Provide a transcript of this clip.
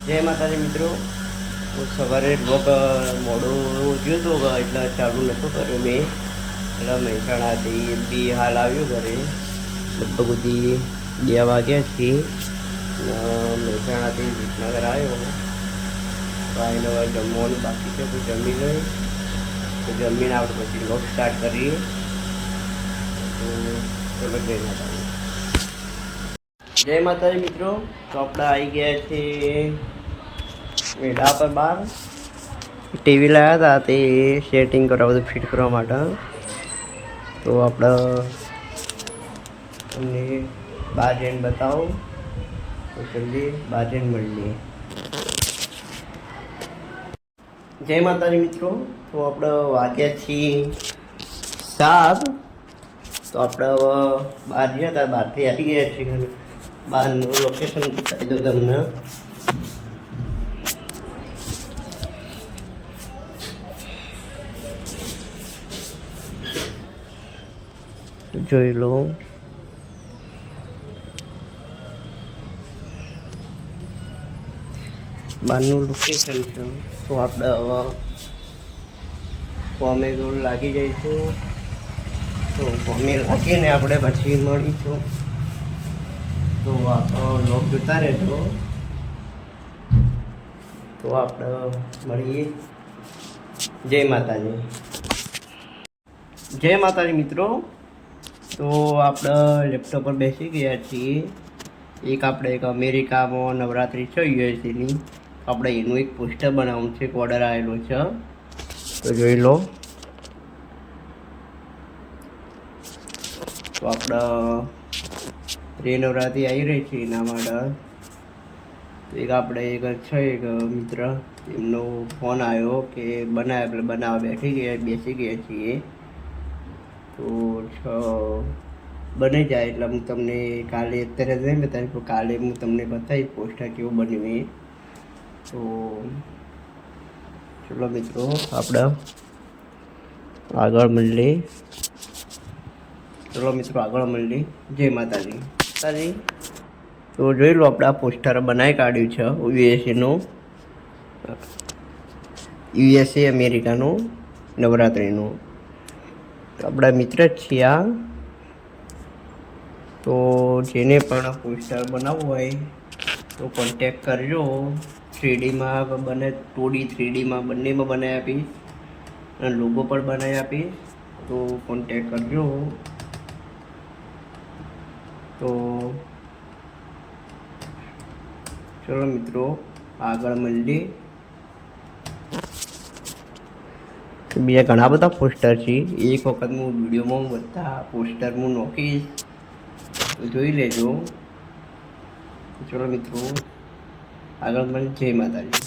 જય માતાજી મિત્રો, હું સવારે બ્લોગ મોડું જોયું હતું એટલે ચાલુ નહોતું કર્યું મેં. એટલે મહેસાણાથી બી હાલ આવ્યું ઘરે. લગભગ સુધી 2 વાગ્યા છે. મહેસાણાથી વિસનગર આવ્યો. તો આવીને હવે જમવાનું બાકી છે તો જમી લઈ. તો જમીને આપણે પછી બ્લોગ સ્ટાર્ટ કરીએ. તો ચલો જય માતાજી. જય માતાજી મિત્રો, તો આપણે આવી ગયા છીએ મેળા પર બહાર. ટીવી લાવ્યા હતા તે સેટિંગ કરવા, બધું ફિટ કરવા માટે. તો આપણે તમને બહાર જઈને બતાવો. તો જલ્દી બહાર જઈને મળીએ. જય માતાજી મિત્રો, તો આપણે વાગ્યા છીએ 7. તો આપણે હવે બહાર ગયા હતા, બહારથી આવી ગયા છીએ. બહારનું લોકેશન બતાવી દઉં તમને. જોઈ લો. બહારનું લોકેશન છે. તો આપણે હવે ફોમે લાગી જઈશું. તો ફોમે લાગીને આપણે પછી મળીશું. તો આપણો લોક જોતા રહેજો. તો આપણે મળીએ. જય માતાજી. જય માતાજી મિત્રો, તો આપણે લેપટોપ પર બેસી ગયા છીએ. એક અમેરિકામાં નવરાત્રિ છે યુએસએની. આપણે એનું એક પોસ્ટર બનાવવાનું છે, એક ઓર્ડર આવેલો છે. તો જોઈ લો. તો આપણે નવરાત્રિ આવી રહી છે એના માટે એક મિત્ર, એમનો ફોન આવ્યો કે બનાવવા બેસી ગયા છીએ. તો બની જાય એટલે હું તમને કાલે, અત્યારે નહીં બતાવીશ પણ કાલે હું તમને બતાવીશ પોસ્ટર કેવું બન્યું એ. તો ચલો મિત્રો, આપણે આગળ મળીએ. જય માતાજી. તો જોઈ લો, આપણે આ પોસ્ટર બનાવી કાઢ્યું છે યુએસએ અમેરિકાનું નવરાત્રિનું. તો આપણા મિત્ર જ છીએ આ. તો જેને પણ પોસ્ટર બનાવવું હોય તો કોન્ટેક કરજો. 3Dમાં બને, 2D 3Dમાં બંનેમાં બનાવી આપીશ અને લોગો પણ બનાવી આપીશ. તો કોન્ટેક કરજો. તો ચલો મિત્રો, આગળ મળીએ. બીજા ઘણા બધા પોસ્ટર છે. એક વખત હું વિડીયોમાં બધા પોસ્ટર હું નોખીશ, તો જોઈ લેજો. ચલો મિત્રો, આગળ મળી. જય માતાજી.